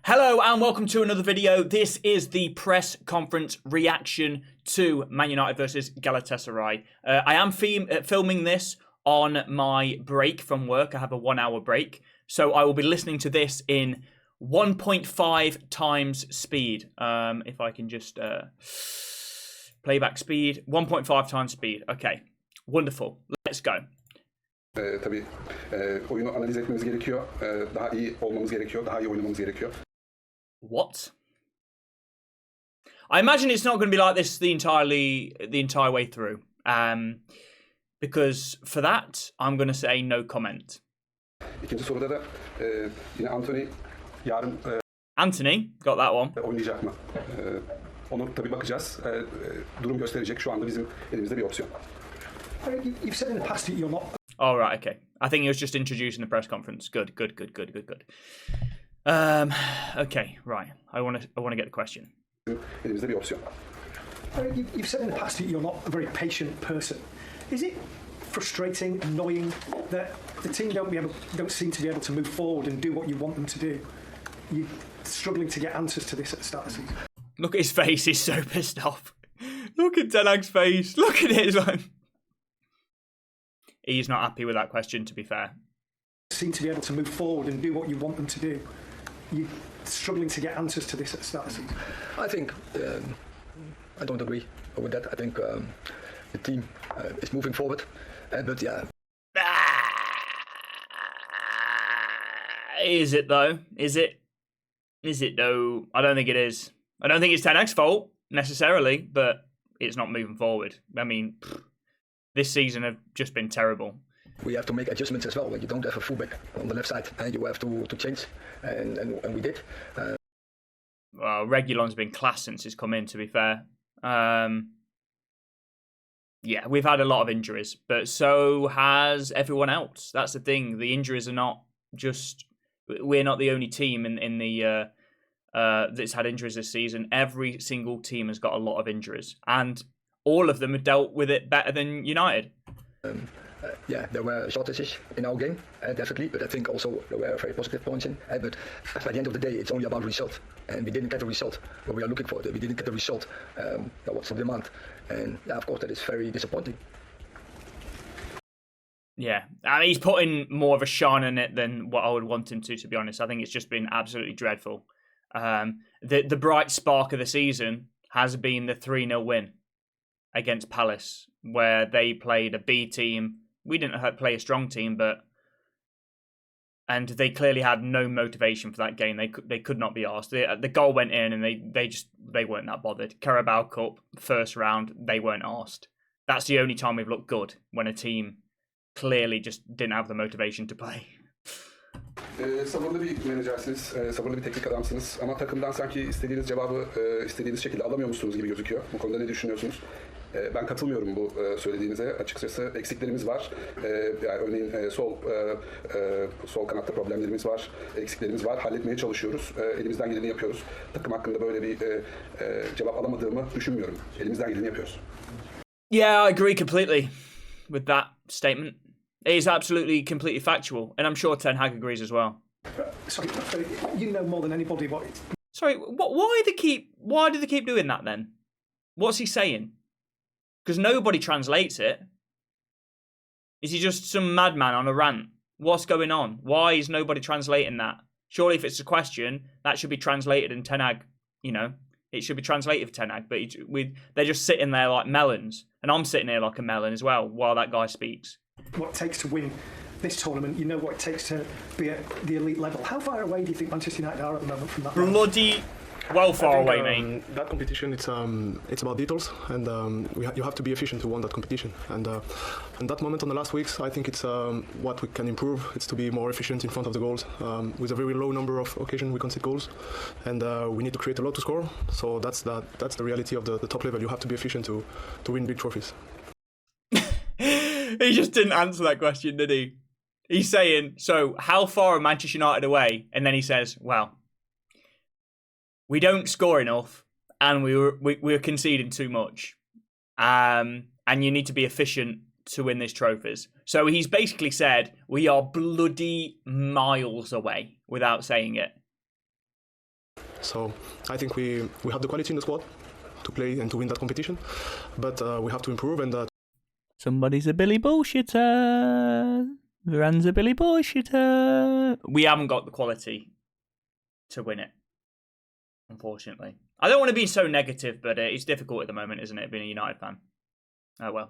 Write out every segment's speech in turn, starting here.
Hello and welcome to another video. This is the press conference reaction to Man United versus Galatasaray. I am filming this on my break from work. I have a 1 hour break. So I will be listening to this in 1.5 times speed. If I can just playback speed, 1.5 times speed. Okay, wonderful. Let's go. Tabii oyunu analiz etmemiz gerekiyor. Daha iyi olmamız gerekiyor. Daha iyi oynamamız gerekiyor. What? I imagine it's not going to be like this the entire way through. Because for that, I'm going to say no comment. İkinci soruda da yine Anthony yarın Anthony got that one. Oynayacak mı? Onu tabii bakacağız. Durum gösterecek. Şu anda bizim elimizde bir opsiyon. You've said in the past that you're not. Oh, right, okay. I think he was just introducing the press conference. Good. Okay, right. I want to get the question. Elimizde bir opsiyon. You've said in the past that you're not a very patient person. Is it frustrating, annoying that the team don't seem to be able to move forward and do what you want them to do? You're struggling to get answers to this at the start of the season. Look at his face. He's so pissed off. Look at Ten Hag's face. Look at it. Like... He's not happy with that question, to be fair. Seem to be able to move forward and do what you want them to do. You're struggling to get answers to this at the start of the season. I think I don't agree with that. I think the team is moving forward, but yeah. Is it though? Is it? Is it though? I don't think it is. I don't think it's Ten Hag's fault necessarily, but it's not moving forward. I mean, this season have just been terrible. We have to make adjustments as well. When you don't have a fullback on the left side, and you have to change, and we did. Well, Reguilon's been class since he's come in, to be fair. Yeah, we've had a lot of injuries, but so has everyone else. That's the thing. The injuries are not just... We're not the only team in the that's had injuries this season. Every single team has got a lot of injuries, and all of them have dealt with it better than United. Yeah, there were shortages in our game, definitely, but I think also there were very positive points in. But by the end of the day, it's only about result, and we didn't get the result what we are looking for. We didn't get the result that was the demand, and yeah, of course, that is very disappointing. Yeah, I mean, he's putting more of a shine on it than what I would want him to be honest. I think it's just been absolutely dreadful. The bright spark of the season has been the 3-0 win against Palace, where they played a B team. We didn't play a strong team, and they clearly had no motivation for that game. They could not be asked. The goal went in, and they weren't that bothered. Carabao Cup first round, they weren't asked. That's the only time we've looked good, when a team clearly just didn't have the motivation to play. Sabırlı bir menajersiniz, sabırlı bir teknik adamsınız ama takımdan sanki istediğiniz cevabı istediğiniz şekilde alamıyormuşsunuz gibi gözüküyor. Bu konuda ne düşünüyorsunuz? Ben katılmıyorum bu söylediğinize. Açıkçası eksiklerimiz var. Yani örneğin sol kanatta problemlerimiz var, eksiklerimiz var. Halletmeye çalışıyoruz. Elimizden geleni yapıyoruz. Takım hakkında böyle bir cevap alamadığımı düşünmüyorum. Elimizden geleni yapıyoruz. Yeah, I agree completely with that statement. It is absolutely, completely factual, and I'm sure Ten Hag agrees as well. Sorry, you know more than anybody what. Sorry, why do they keep doing that then? What's he saying? Because nobody translates it. Is he just some madman on a rant? What's going on? Why is nobody translating that? Surely, if it's a question, that should be translated in Ten Hag. You know, it should be translated for Ten Hag. But they're just sitting there like melons, and I'm sitting here like a melon as well while that guy speaks. What it takes to win this tournament, you know what it takes to be at the elite level. How far away do you think Manchester United are at the moment from that? Bloody well far away, mate. That competition, it's about details, and you have to be efficient to win that competition. And that moment on the last weeks, I think it's what we can improve. It's to be more efficient in front of the goals. With a very low number of occasions, we concede goals, and we need to create a lot to score. So that's the reality of the top level. You have to be efficient to win big trophies. He just didn't answer that question, did he? He's saying, so how far are Manchester United away? And then he says, well, we don't score enough and we're conceding too much. And you need to be efficient to win these trophies. So he's basically said, we are bloody miles away without saying it. So I think we have the quality in the squad to play and to win that competition, but we have to improve. And somebody's a Billy bullshitter. Varane's a Billy bullshitter. We haven't got the quality to win it, unfortunately. I don't want to be so negative, but it's difficult at the moment, isn't it, being a United fan? Oh well.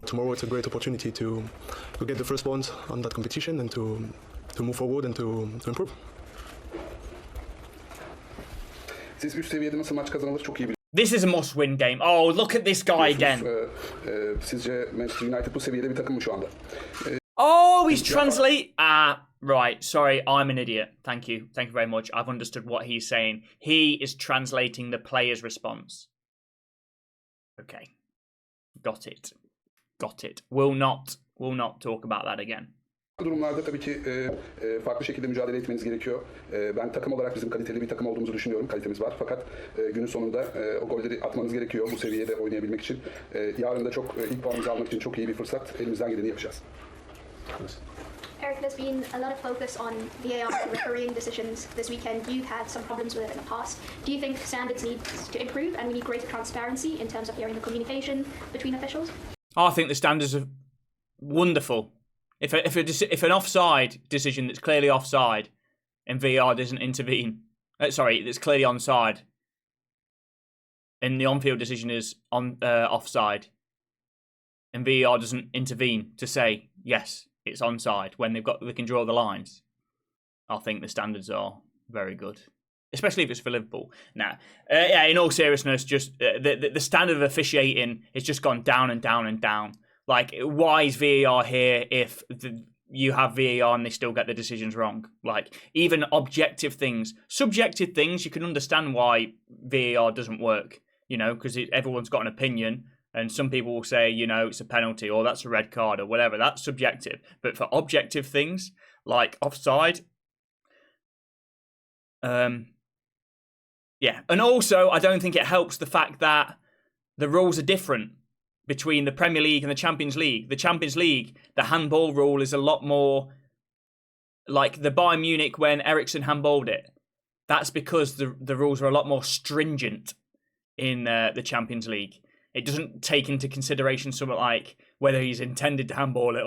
Tomorrow it's a great opportunity to get the first points on that competition and to move forward and to improve. Siz üst seviyede nasıl maç kazanılır çok iyi This is a must-win game. Oh, look at this guy again. Sizce Manchester United bu seviyede bir takım mı şu anda? Oh, he's translate. Right. Sorry, I'm an idiot. Thank you. Thank you very much. I've understood what he's saying. He is translating the player's response. Okay. Got it. Got it. Will not talk about that again. Durumlarda tabii ki farklı şekilde mücadele etmeniz gerekiyor. Ben takım olarak bizim kaliteli bir takım olduğumuzu düşünüyorum. Kalitemiz var. Fakat günün sonunda o golleri atmanız gerekiyor bu seviyede oynayabilmek için. Yarın da ilk puanımızı almak için çok iyi bir fırsat. Elimizden geleni yapacağız. Eric, there's been a lot of focus on VAR refereeing decisions this weekend. You've had some problems with it in the past. Do you think standards need to improve and we need greater transparency in terms of hearing the communication between officials? I think the standards are wonderful. If an offside decision that's clearly offside and VAR doesn't intervene, that's clearly onside, and the on-field decision is offside, and VAR doesn't intervene to say yes, it's onside when they can draw the lines, I think the standards are very good, especially if it's for Liverpool. Now, in all seriousness, just the standard of officiating has just gone down and down and down. Like, why is VAR here if you have VAR and they still get the decisions wrong? Like, even objective things, subjective things, you can understand why VAR doesn't work, because everyone's got an opinion. And some people will say, it's a penalty or that's a red card or whatever. That's subjective. But for objective things, like offside, yeah. And also, I don't think it helps the fact that the rules are different between the Premier League and the Champions League. The Champions League, the handball rule is a lot more like the Bayern Munich when Eriksen handballed it. That's because the rules are a lot more stringent in the Champions League. It doesn't take into consideration something like whether he's intended to handball it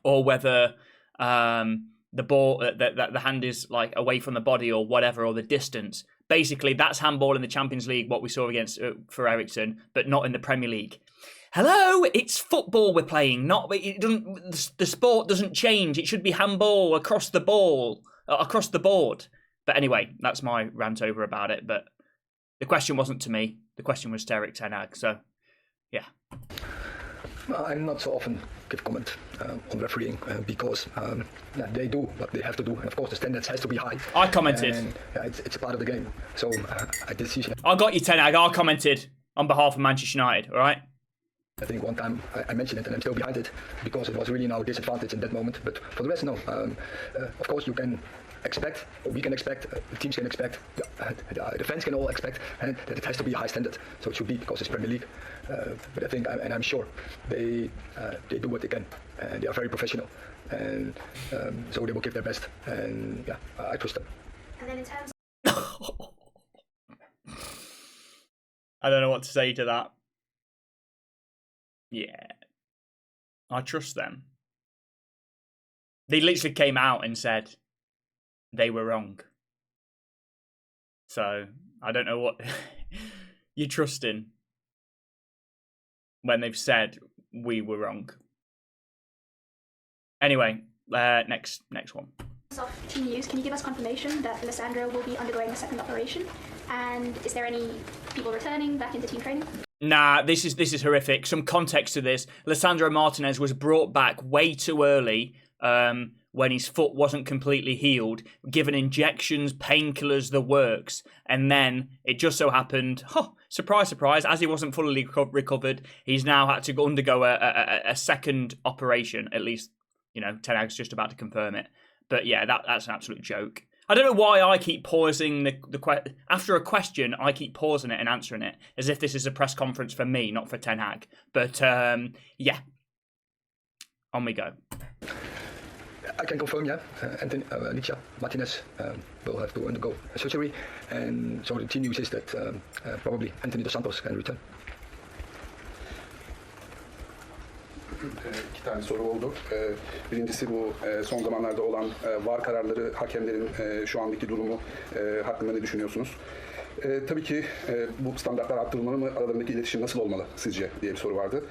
or whether the ball the hand is like away from the body or whatever, or the distance. Basically, that's handball in the Champions League, what we saw against for Eriksen, but not in the Premier League. Hello, it's football we're playing. The sport doesn't change. It should be handball across the board. But anyway, that's my rant over about it. But the question wasn't to me. The question was to Erik ten Hag. So, yeah. I'm not so often give comment on refereeing because they do what they have to do, and of course the standards has to be high. I commented. And, it's a part of the game. So I did see. I got you, Ten Hag. I commented on behalf of Manchester United. All right. I think one time I mentioned it, and I'm still behind it because it was really now a disadvantage in that moment. But for the rest, no. Of course, you can expect, or we can expect, the teams can expect, the fans can all expect, and that it has to be a high standard. So it should be, because it's Premier League. But I think, and I'm sure, they do what they can, and they are very professional, and so they will give their best, and yeah, I trust them. And then in terms I don't know what to say to that. Yeah, I trust them. They literally came out and said they were wrong. So, I don't know what you're trusting when they've said we were wrong. Anyway, next one. of team news, can you give us confirmation that Alessandro will be undergoing a second operation? And is there any people returning back into team training? Nah, this is horrific. Some context to this. Lisandro Martinez was brought back way too early when his foot wasn't completely healed, given injections, painkillers, the works. And then it just so happened, surprise, surprise, as he wasn't fully recovered, he's now had to undergo a second operation. At least, Ten Hag's just about to confirm it. But yeah, that's an absolute joke. I don't know why I keep pausing after a question. I keep pausing it and answering it as if this is a press conference for me, not for Ten Hag. But yeah, on we go. I can confirm, yeah. Anthony, Licha Martinez will have to undergo surgery, and so the team news is that probably Anthony Dos Santos can return. İki tane soru oldu. Birincisi bu son zamanlarda olan VAR kararları, hakemlerin şu andaki durumu hakkında ne düşünüyorsunuz? Tabii ki bu standartlar arttırılmalı mı? Aralarındaki iletişim nasıl olmalı sizce diye bir soru vardı.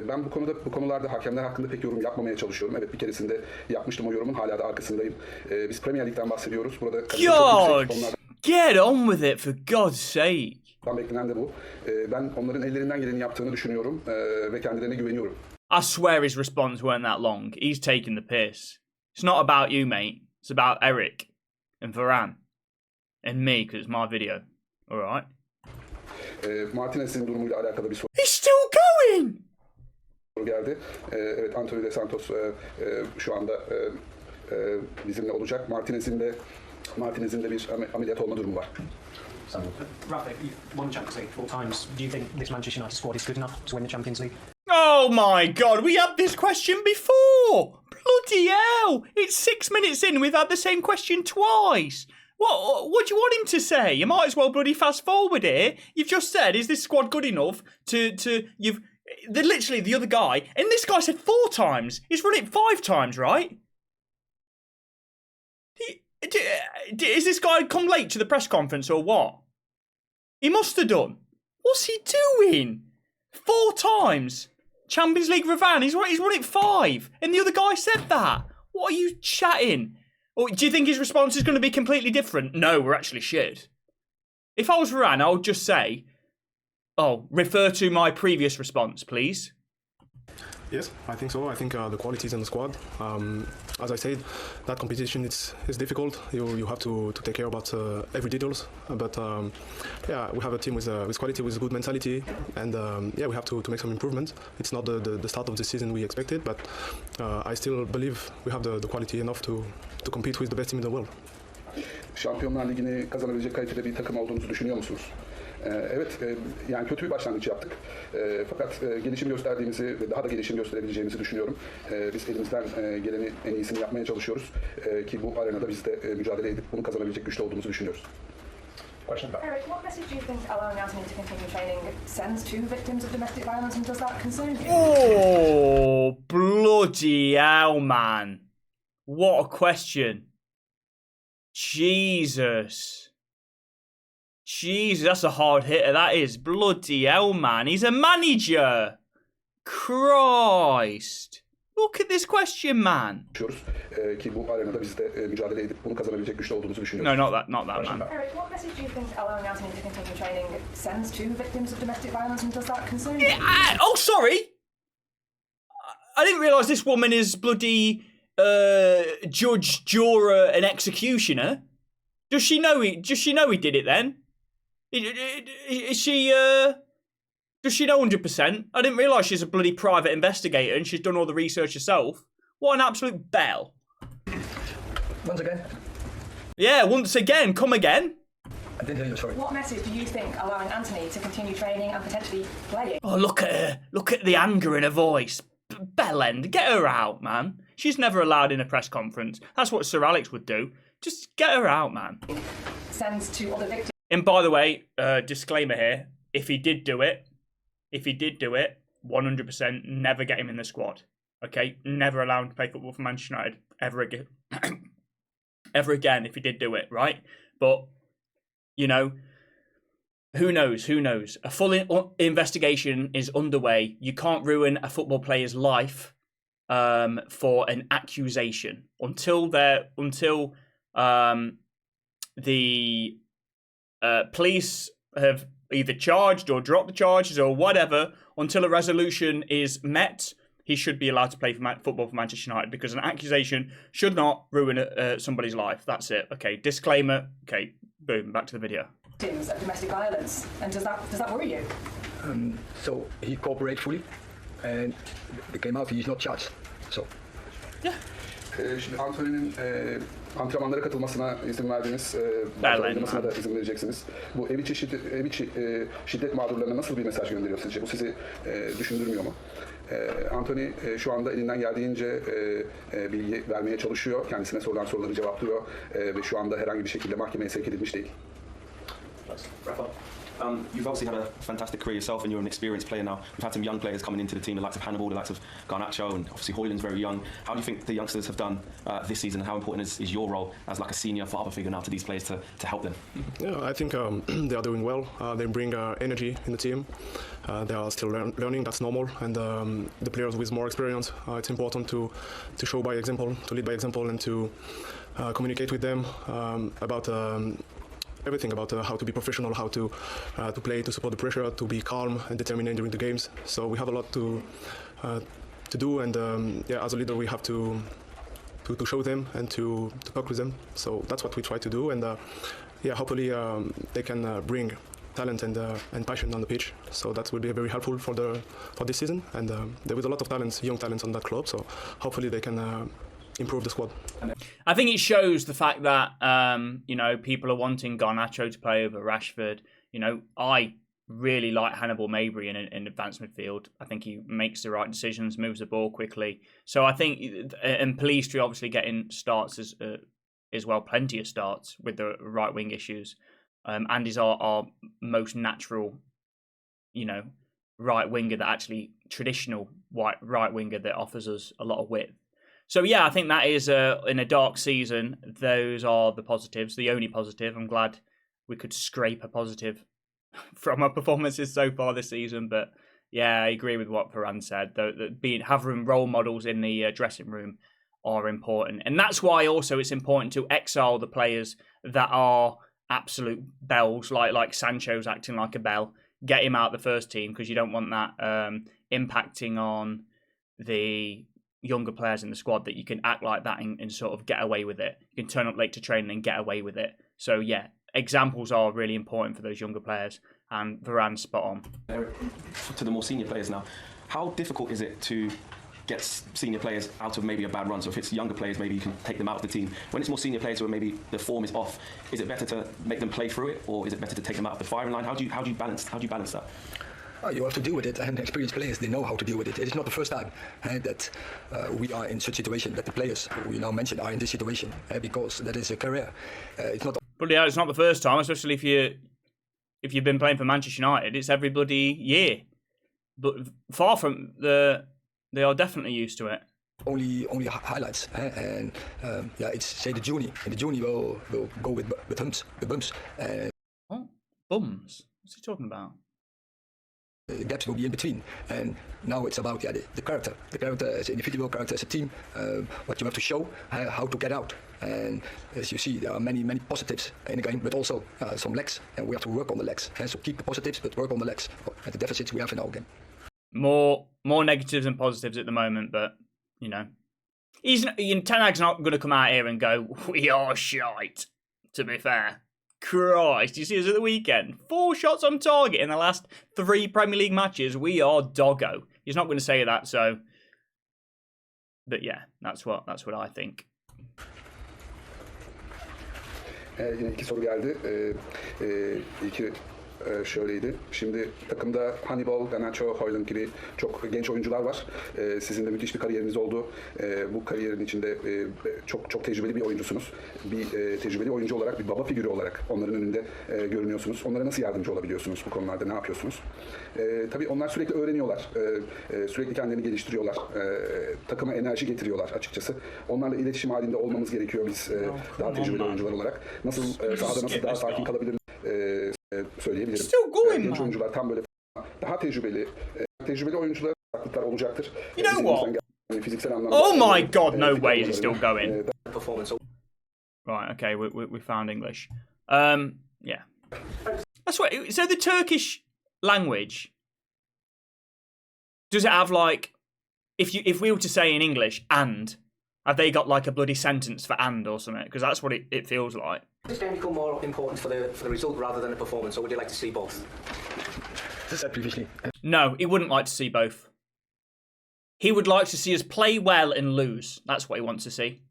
Ben bu konularda hakemler hakkında pek yorum yapmamaya çalışıyorum. Evet, bir keresinde yapmıştım o yorumun, hala da arkasındayım. Biz Premier Lig'den bahsediyoruz. Burada God, get on with it for God's sake. Beklenen de bu. Ben onların ellerinden geleni yaptığını düşünüyorum ve kendilerine güveniyorum. I swear his response weren't that long. He's taking the piss. It's not about you, mate. It's about Eric and Varane and me, because it's my video. All right. Martinez'in durumuyla alakalı bir soru He's still going. geldi. Evet, Anthony Dos Santos şu anda bizimle olacak. Martinez'in de bir ameliyat olma durumu var. Rafa, you've won the Champions League 4 times. Do you think this Manchester United squad is good enough to win the Champions League? Oh my God, we had this question before. Bloody hell. It's 6 minutes in, we've had the same question twice. What do you want him to say? You might as well bloody fast forward here. You've just said, is this squad good enough literally the other guy, and this guy said 4 times. He's run it 5 times, right? Is this guy come late to the press conference or what? He must have done. What's he doing? 4 times. Champions League Varane, he's run it 5. And the other guy said that. What are you chatting? Or do you think his response is going to be completely different? No, we're actually shit. If I was Varane, I would just say, refer to my previous response, please. Yes, I think so. I think the quality is in the squad. As I said, that competition is difficult. You have to take care about every details. But we have a team with quality, with good mentality, and we have to make some improvements. It's not the start of the season we expected, but I still believe we have the quality enough to compete with the best team in the world. Şampiyonlar Ligi'ni kazanabilecek kalitede bir takım olduğumuzu düşünüyor musunuz? Evet, yani kötü bir başlangıç yaptık. Fakat gelişim gösterdiğimizi ve daha da gelişim gösterebileceğimizi düşünüyorum. Biz elimizden geleni en iyisini yapmaya çalışıyoruz. Ki bu arenada biz de mücadele edip bunu kazanabilecek güçlü olduğumuzu düşünüyoruz. Eric, what message do you think allowing Anthony to continue training sends to victims of domestic violence, and does that concern you? Oh, bloody hell, man. What a question. Jesus, that's a hard hitter, that is. Bloody hell, man. He's a manager. Christ. Look at this question, man. Ki bu arenada biz de mücadele edip bunu kazanabilecek güçlü olduğumuzu düşünüyoruz. No, not that, man. Eric, what message do you think allowing Anthony to continue training sends to victims of domestic violence, and does that concern you? Sorry. I didn't realise this woman is bloody judge, juror, and executioner. Does she know he did it then? Is she? Does she know 100%? I didn't realise she's a bloody private investigator and she's done all the research herself. What an absolute bell! Once again. Yeah, once again. Come again. I didn't hear you. Sorry. What message do you think allowing Anthony to continue training and potentially playing? Oh, look at her. Look at the anger in her voice. Bellend, get her out, man. She's never allowed in a press conference. That's what Sir Alex would do. Just get her out, man. Sends to other victims. And by the way, disclaimer here, if he did do it, 100% never get him in the squad. Okay? Never allow him to play football for Manchester United ever again. Ever again if he did do it, right? But, you know, who knows? A full investigation is underway. You can't ruin a football player's life for an accusation until the police have either charged or dropped the charges or whatever. Until a resolution is met, he should be allowed to play football for Manchester United, because an accusation should not ruin somebody's life. That's it. Okay, disclaimer. Okay, boom, back to the video. Victims of domestic violence, and does that worry you? So he cooperated fully, and it came out he's not charged. So. Yeah. Şimdi Anthony'nin antrenmanlara katılmasına izin verdiniz, oynamasına da izin vereceksiniz. Bu ev içi şiddet mağdurlarına nasıl bir mesaj gönderiyor sizce? Bu sizi düşündürmüyor mu? Anthony şu anda elinden geldiğince bilgi vermeye çalışıyor. Kendisine sorulan soruları cevaplıyor ve şu anda herhangi bir şekilde mahkemeye sevk edilmiş değil. You've obviously had a fantastic career yourself, and you're an experienced player now. We've had some young players coming into the team, the likes of Hannibal, the likes of Garnacho, and obviously Hoyland's very young. How do you think the youngsters have done this season, and how important is your role as like a senior father figure now to these players to help them? Yeah, I think they are doing well. They bring energy in the team. They are still learning, that's normal. And the players with more experience, it's important to show by example, to lead by example, and to communicate with them about everything about how to be professional, how to play, to support the pressure, to be calm and determined during the games. So we have a lot to do, and yeah, as a leader, we have to show them and to talk with them. So that's what we try to do, and yeah, hopefully they can bring talent and passion on the pitch. So that will be very helpful for this season. And there is a lot of talents, young talents on that club. So hopefully they can improve the squad. I think it shows the fact that you know, people are wanting Garnacho to play over Rashford. You know, I really like Hannibal Mabry in advanced midfield. I think he makes the right decisions, moves the ball quickly. So I think, and Pellistri obviously getting starts as well, plenty of starts with the right wing issues. And is our most natural, you know, right winger, that actually traditional right winger that offers us a lot of width. So yeah, I think that is in a dark season, those are the positives, the only positive. I'm glad we could scrape a positive from our performances so far this season. But yeah, I agree with what Varane said. Having role models in the dressing room are important, and that's why also it's important to exile the players that are absolute bells, like Sancho's acting like a bell. Get him out the first team, because you don't want that impacting on the younger players in the squad, that you can act like that and sort of get away with it. You can turn up late to training and get away with it. So yeah, examples are really important for those younger players, and Varane's spot on. To the more senior players now, how difficult is it to get senior players out of maybe a bad run? So if it's younger players, maybe you can take them out of the team. When it's more senior players where maybe the form is off, is it better to make them play through it, or is it better to take them out of the firing line? How do you balance that? You have to deal with it, and experienced players, they know how to deal with it. It is not the first time that we are in such a situation, that the players who you now mentioned are in this situation, because that is a career. It's not. But yeah, it's not the first time, especially if you've been playing for Manchester United. It's every bloody year. But far from they are definitely used to it. Only highlights, and yeah, it's say the journey, and the journey will go with bumps. What? Bums? What's he talking about? The gaps will be in between, and now it's about the character as an individual, character as a team, what you have to show, how to get out. And as you see, there are many positives in the game, but also some lacks, and we have to work on the lacks. So keep the positives, but work on the lacks and the deficits we have in our game. More negatives than positives at the moment, but you know, Ten Hag's not going to come out here and go, "We are shite." To be fair. Christ, you see us at the weekend. 4 shots on target in the last 3 Premier League matches. We are doggo. He's not going to say that, so. But yeah, that's what I think. Yine 2 soru geldi. İlki şöyleydi. Şimdi takımda Hannibal, Garnacho, Hoyland gibi çok genç oyuncular var. Sizin de müthiş bir kariyeriniz oldu. Bu kariyerin içinde çok tecrübeli bir oyuncusunuz. Bir tecrübeli oyuncu olarak, bir baba figürü olarak onların önünde görünüyorsunuz. Onlara nasıl yardımcı olabiliyorsunuz bu konularda? Ne yapıyorsunuz? Tabii onlar sürekli öğreniyorlar. Sürekli kendilerini geliştiriyorlar. Takıma enerji getiriyorlar açıkçası. Onlarla iletişim halinde olmamız gerekiyor biz daha tecrübeli oyuncular olarak. Nasıl sahada nasıl daha sakin kalabiliriz? Söyleyebilirim. Genç oyuncular tam böyle daha tecrübeli oyuncular farklılıklar olacaktır. You know what? Fiziksel anlamda. Oh my god, no way is he still going. Right, okay, we found English. Yeah. That's what. So the Turkish language, does it have like, if we were to say in English and, have they got like a bloody sentence for and or something? Because that's what it feels like. Does this game become more important for the result rather than the performance, or would you like to see both? As I said previously. No, he wouldn't like to see both. He would like to see us play well and lose. That's what he wants to see.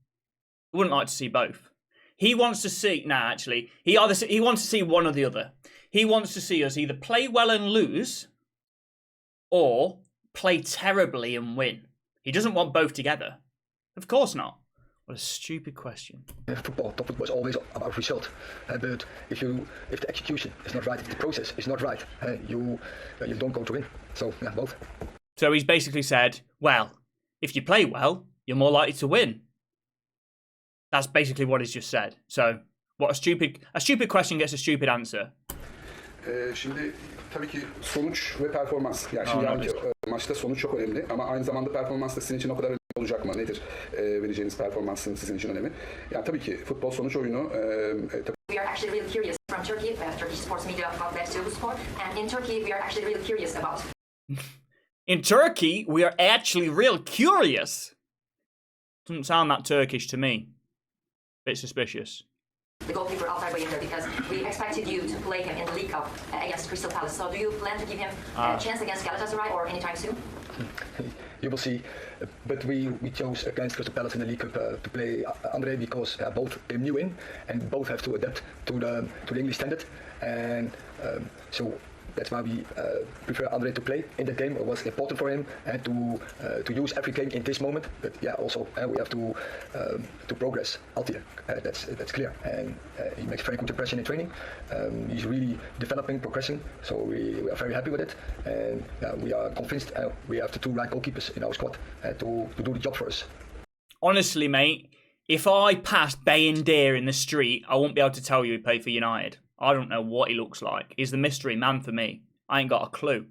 He wouldn't like to see both. He wants to see... Nah, actually. He wants to see one or the other. He wants to see us either play well and lose, or play terribly and win. He doesn't want both together. Of course not. What a stupid question. Top football is always about result. But if the execution is not right, if the process is not right, you don't go to win. So yeah, both. So he's basically said, well, if you play well, you're more likely to win. That's basically what he's just said. So what a stupid question gets a stupid answer. Şimdi tabii ki sonuç ve performans. Yani şimdi yarınki maçta sonuç çok önemli ama aynı zamanda performans da sizin için o kadar önemli olacak mı? Nedir vereceğiniz performansın sizin için önemi? Yani tabii ki futbol sonuç oyunu. We are actually really curious from Turkey, Turkish sports media outlet Sport, and in Turkey we are actually really curious about. In Turkey, we are actually real curious. Doesn't sound that Turkish to me. Bit suspicious. The goalkeeper Altay Bayındır, because we expected you to play him in the League Cup against Crystal Palace. So do you plan to give him a chance against Galatasaray or anytime soon? You will see, but we chose against Crystal Palace in the League Cup to play Andre because both came new in and both have to adapt to the English standard, and so that's why we prefer Andre to play in the game. It was important for him to use every game in this moment. But yeah, also we have to progress Altia. That's clear, and he makes very good impression in training. He's really developing, progressing. So we are very happy with it, and we are convinced we have the two right goalkeepers in our squad to do the job for us. Honestly, mate, if I passed Bayındır in the street, I won't be able to tell you he played for United. I don't know what he looks like. He's the mystery man for me. I ain't got a clue.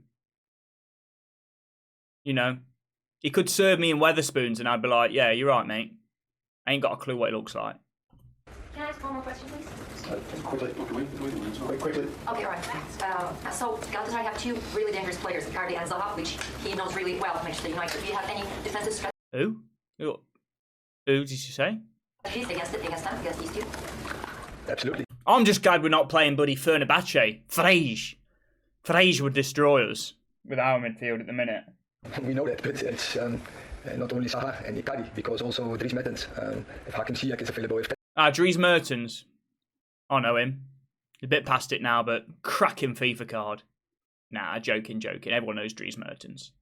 You know, he could serve me in Weatherspoons and I'd be like, yeah, you're right, mate. I ain't got a clue what he looks like. Can I ask one more question, please? Quickly. Okay, all right. So Galatasaray have two really dangerous players, Icardi and Zaha, which he knows really well, Manchester United. Do you have any defensive strategies Who did you say? against these two? Absolutely. I'm just glad we're not playing buddy Fenerbahce. Frege would destroy us with our midfield at the minute. We know that, but it's not only Zaha and Icardi, because also Dries Mertens. If Hakim Ziyech is available, Dries Mertens. I know him. A bit past it now, but cracking FIFA card. Nah, joking. Everyone knows Dries Mertens.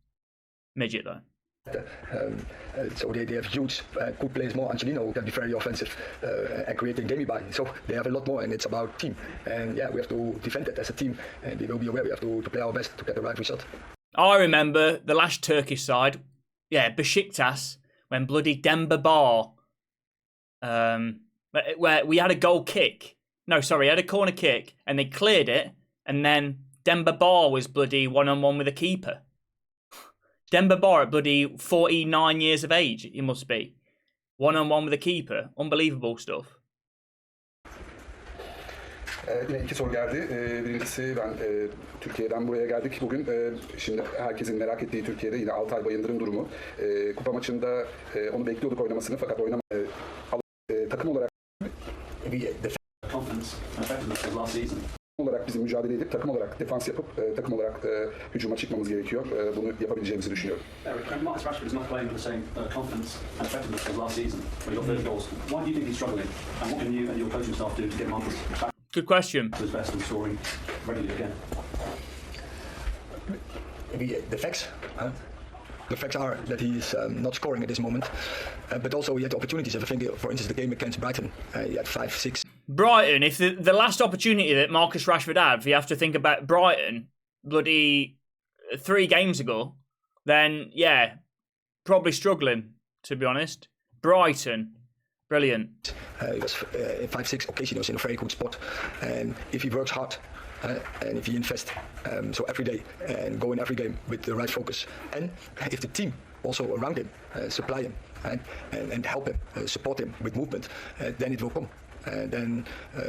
Midget, though. So they have huge good players more. Angelino can be very offensive and creating game by. So they have a lot more, and it's about team. And yeah, we have to defend it as a team, and we will be aware we have to play our best to get the right result. I remember the last Turkish side, Besiktas, when bloody Demba Ba, where we had a goal kick. No, sorry, had a corner kick, and they cleared it, and then Demba Ba was bloody one-on-one with a keeper. Demba Ba at bloody 49 years of age, he must be. One-on-one with a keeper. Unbelievable stuff. Yine iki soru geldi. Birincisi ben Türkiye'den buraya geldik bugün. Şimdi herkesin merak ettiği Türkiye'de yine Altay Bayındır'ın durumu. Kupa maçında onu bekliyorduk oynamasını fakat takım olarak bizim mücadele edip takım olarak defans yapıp takım olarak hücuma çıkmamız gerekiyor. Bunu yapabileceğimizi düşünüyorum. Marcus Rashford is not playing with the same confidence and effectiveness as last season when he got 30 goals. Why do you think he's struggling? And what can you and your coaching staff do to get Marcus back Good question. to his best and scoring regularly again? The facts. The facts are that he is not scoring at this moment, but also he had opportunities. If I think, for instance, the game against Brighton, he had 5, 6. Brighton, if the last opportunity that Marcus Rashford had, if you have to think about Brighton, bloody 3 games ago, then yeah, probably struggling, to be honest. Brighton, brilliant. He was 5, 6 occasions in a very good spot, and if he works hard, and if he invests so every day and go in every game with the right focus, and if the team also around him supply him and help him, support him with movement, then it will come. And then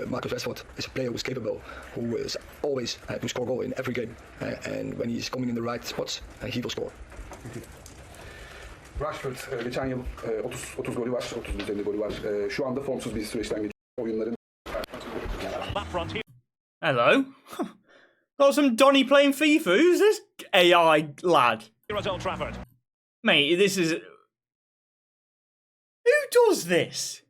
Marcus Rashford is a player who is capable, who is always to score goal in every game, and when he's coming in the right spots, he will score. Rashford geçen yıl 30 golü var, 30 üzerinde golü var. Şu anda formsuz bir süreçten geçiyor. Oyunların Hello. Got some Donny playing FIFA. Who's this AI lad? Mate, this is... Who does this?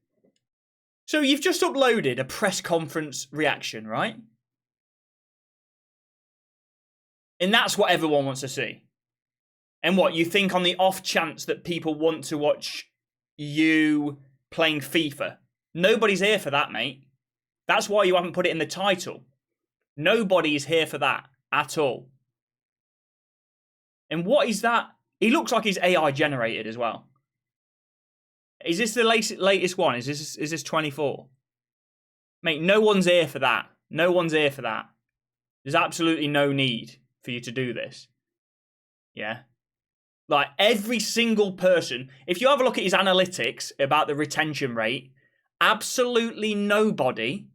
So you've just uploaded a press conference reaction, right? And that's what everyone wants to see. And what, you think on the off chance that people want to watch you playing FIFA? Nobody's here for that, mate. That's why you haven't put it in the title. Nobody's here for that at all. And what is that? He looks like he's AI generated as well. Is this the latest one? Is this 24? Mate, no one's here for that. No one's here for that. There's absolutely no need for you to do this. Yeah? Like, every single person, if you have a look at his analytics about the retention rate, absolutely nobody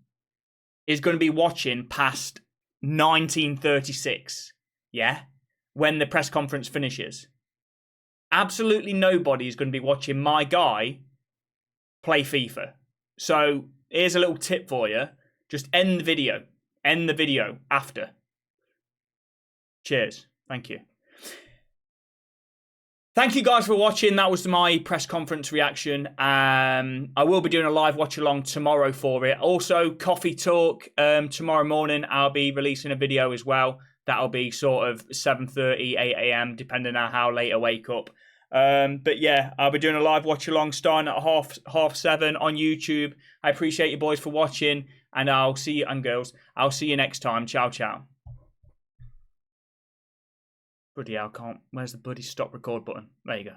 is going to be watching past 1936. Yeah? When the press conference finishes. Absolutely nobody is going to be watching my guy play FIFA. So here's a little tip for you. Just end the video. End the video after. Cheers. Thank you. Thank you guys for watching. That was my press conference reaction. I will be doing a live watch along tomorrow for it. Also, coffee talk. Tomorrow morning I'll be releasing a video as well. That'll be sort of 7:30, 8 a.m. depending on how late I wake up. But yeah, I'll be doing a live watch along starting at half 7 on YouTube. I appreciate you boys for watching, and I'll see you, and girls, I'll see you next time. Ciao, ciao. Bloody hell, where's the bloody stop record button? There you go.